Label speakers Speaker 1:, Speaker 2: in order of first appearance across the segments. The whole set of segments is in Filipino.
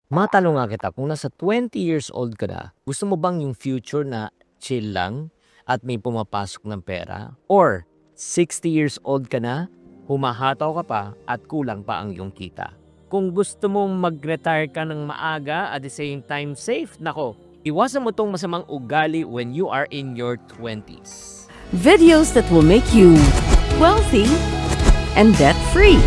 Speaker 1: Matanong nga kita, kung nasa 20 years old ka na, gusto mo bang yung future na chill lang at may pumapasok ng pera? Or 60 years old ka na, humahataw ka pa at kulang pa ang iyong kita? Kung gusto mong mag-retire ka ng maaga at the same time safe, nako, iwasan mo tong masamang ugali when you are in your 20s.
Speaker 2: Videos that will make you wealthy and debt-free.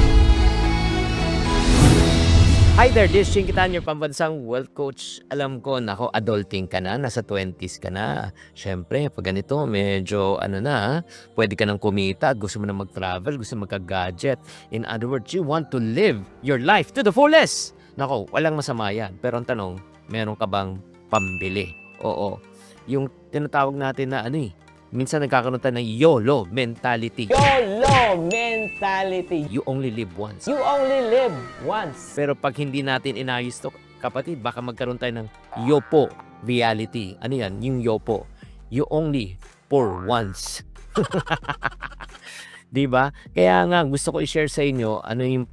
Speaker 1: Hi there, this is Chinkitan, your pambansang wealth coach. Alam ko, nako, adulting ka na, nasa 20s ka na. Siyempre, pag ganito, medyo pwede ka nang kumita, gusto mo na mag-travel, gusto mo magka-gadget. In other words, you want to live your life to the fullest. Nako, walang masama yan. Pero ang tanong, meron ka bang pambili? Oo. Yung tinatawag natin na minsan nagkakaroon tayo ng YOLO mentality.
Speaker 3: YOLO mentality.
Speaker 1: You only live once.
Speaker 3: You only live once.
Speaker 1: Pero pag hindi natin inayos to, kapatid, baka magkaroon tayo ng YOPO reality. Ano yan? Yung YOPO. You only for once. Diba? Kaya nga, gusto ko i-share sa inyo ano yung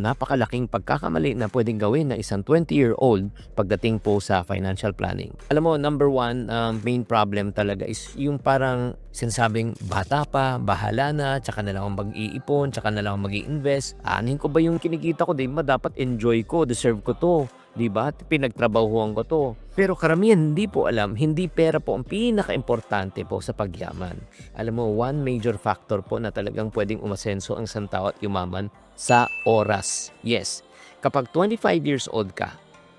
Speaker 1: napakalaking pagkakamali na pwedeng gawin na isang 20-year-old pagdating po sa financial planning. Alam mo, number one, main problem talaga is yung parang sinasabing bata pa, bahala na, tsaka na lang ako mag-iipon, tsaka na lang ako mag-i-invest. Anin ko ba yung kinikita ko? Diba? Dapat enjoy ko, deserve ko to. Diba? Pinagtrabahuan ko to. Pero karamihan hindi po alam, hindi pera po ang pinaka-importante po sa pagyaman. Alam mo, one major factor po na talagang pwedeng umasenso ang isang tao at yumaman sa oras. Yes, kapag 25 years old ka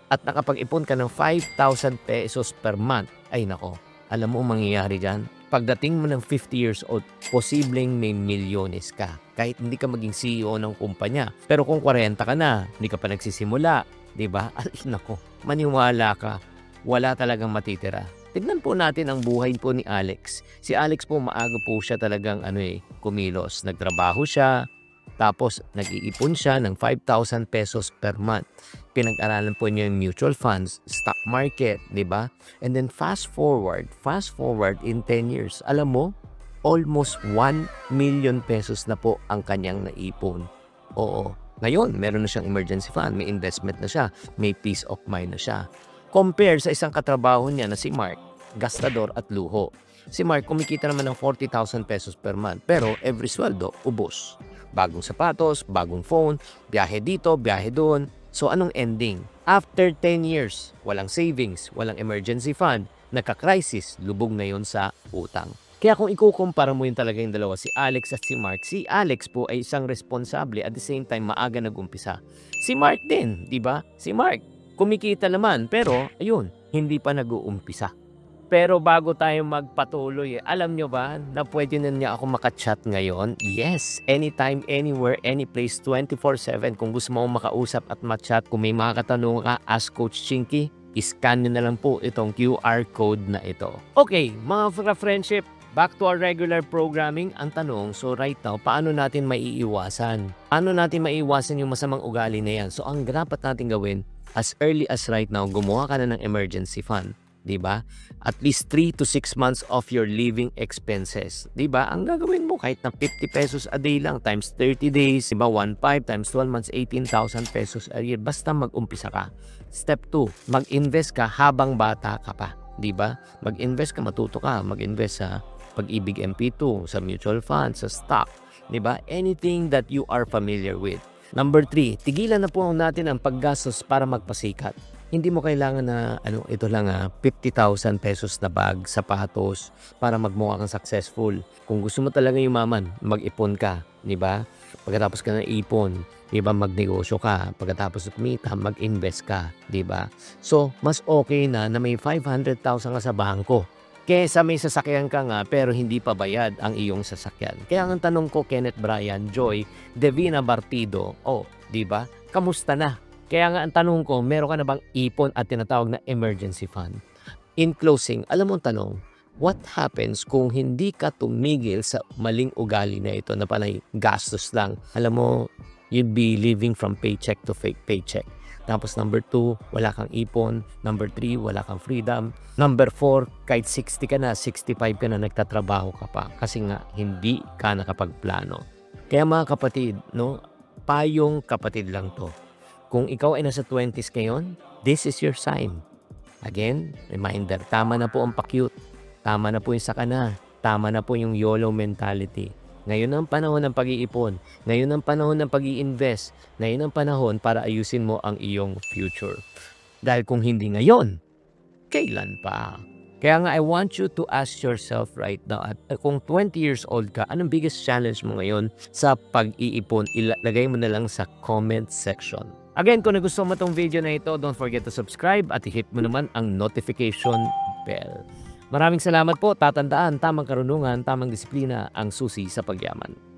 Speaker 1: at nakapag-ipon ka ng 5,000 pesos per month, ay nako, alam mo ang mangyayari dyan? Pagdating mo ng 50 years old, posibleng may milyones ka. Kahit hindi ka maging CEO ng kumpanya. Pero kung 40 ka na, hindi ka pa nagsisimula, diba? Ay nako, maniwala ka, wala talagang matitira. Tignan po natin ang buhay po ni Alex. Si Alex po, maaga po siya talagang kumilos. Nagtrabaho siya, tapos nag-iipon siya ng 5,000 pesos per month. Pinag-aralan po niya yung mutual funds, stock market, di ba? And then fast forward in 10 years, alam mo, almost 1 million pesos na po ang kanyang naipon. Oo. Ngayon, meron na siyang emergency fund, may investment na siya, may peace of mind na siya. Compare sa isang katrabaho niya na si Mark, gastador at luho. Si Mark kumikita naman ng 40,000 pesos per month, pero every sweldo, ubos. Bagong sapatos, bagong phone, biyahe dito, biyahe doon. So anong ending? After 10 years, walang savings, walang emergency fund, nagka-crisis, lubog na yon sa utang. Kaya kung ikukumpara mo yung talaga yung dalawa, si Alex at si Mark, si Alex po ay isang responsable at the same time maaga nag-umpisa. Si Mark din, di ba? Si Mark, kumikita naman, pero ayun, hindi pa nag-uumpisa. Pero bago tayo magpatuloy, alam nyo ba na pwede na niya ako makachat ngayon? Yes, anytime, anywhere, any place, 24/7. Kung gusto mo makausap at matchat, kung may mga katanungan ka, ask Coach Chinky, iscan nyo na lang po itong QR code na ito. Okay, mga friendship, back to our regular programming. Ang tanong, so right now, paano natin maiiwasan? Paano natin maiiwasan yung masamang ugali na yan? So ang dapat natin gawin, as early as right now, gumawa ka na ng emergency fund. Diba? At least 3 to 6 months of your living expenses. Diba? Ang gagawin mo kahit na 50 pesos a day lang times 30 days, diba? 1.5 times 12 months, 18,000 pesos a year. Basta mag-umpisa ka. Step 2, mag-invest ka habang bata ka pa. Diba? Mag-invest ka, matuto ka. Mag-invest sa Pag-ibig MP2, sa mutual funds, sa stock. Diba? Anything that you are familiar with. Number 3, tigilan na po natin ang paggastos para magpasikat. Hindi mo kailangan na ito lang 50,000 pesos na bag, sapatos para magmukha kang successful. Kung gusto mo talaga yumaman, mag-ipon ka, di ba? Pagkatapos ka ng ipon, di ba, magnegosyo ka. Pagkatapos kumita, mag-invest ka, di ba? So, mas okay na may 500,000 ka sa bangko kesa may sasakyan ka nga pero hindi pa bayad ang iyong sasakyan. Kaya ang tanong ko, Kenneth Bryan, Joy, Devina Bartido, di ba? Kamusta na? Kaya nga ang tanong ko, meron ka na bang ipon at tinatawag na emergency fund? In closing, alam mo ang tanong, what happens kung hindi ka tumigil sa maling ugali na ito na panay gastos lang? Alam mo, you'd be living from paycheck to fake paycheck. Tapos number 2, wala kang ipon. Number 3, wala kang freedom. Number 4, kahit 60 ka na, 65 ka na, nagtatrabaho ka pa. Kasi nga, hindi ka nakapagplano. Kaya mga kapatid, payong kapatid lang to. Kung ikaw ay nasa 20s ngayon, this is your sign. Again, reminder, tama na po ang pa-cute. Tama na po yung sakana. Tama na po yung YOLO mentality. Ngayon ang panahon ng pag-iipon. Ngayon ang panahon ng pag-i-invest. Ngayon ang panahon para ayusin mo ang iyong future. Dahil kung hindi ngayon, kailan pa? Kaya nga, I want you to ask yourself right now, at kung 20 years old ka, anong biggest challenge mo ngayon sa pag-iipon? Ilagay mo na lang sa comment section. Again, kung nagustuhan mo itong video na ito, don't forget to subscribe at i-hit mo naman ang notification bell. Maraming salamat po. Tatandaan, tamang karunungan, tamang disiplina ang susi sa pagyaman.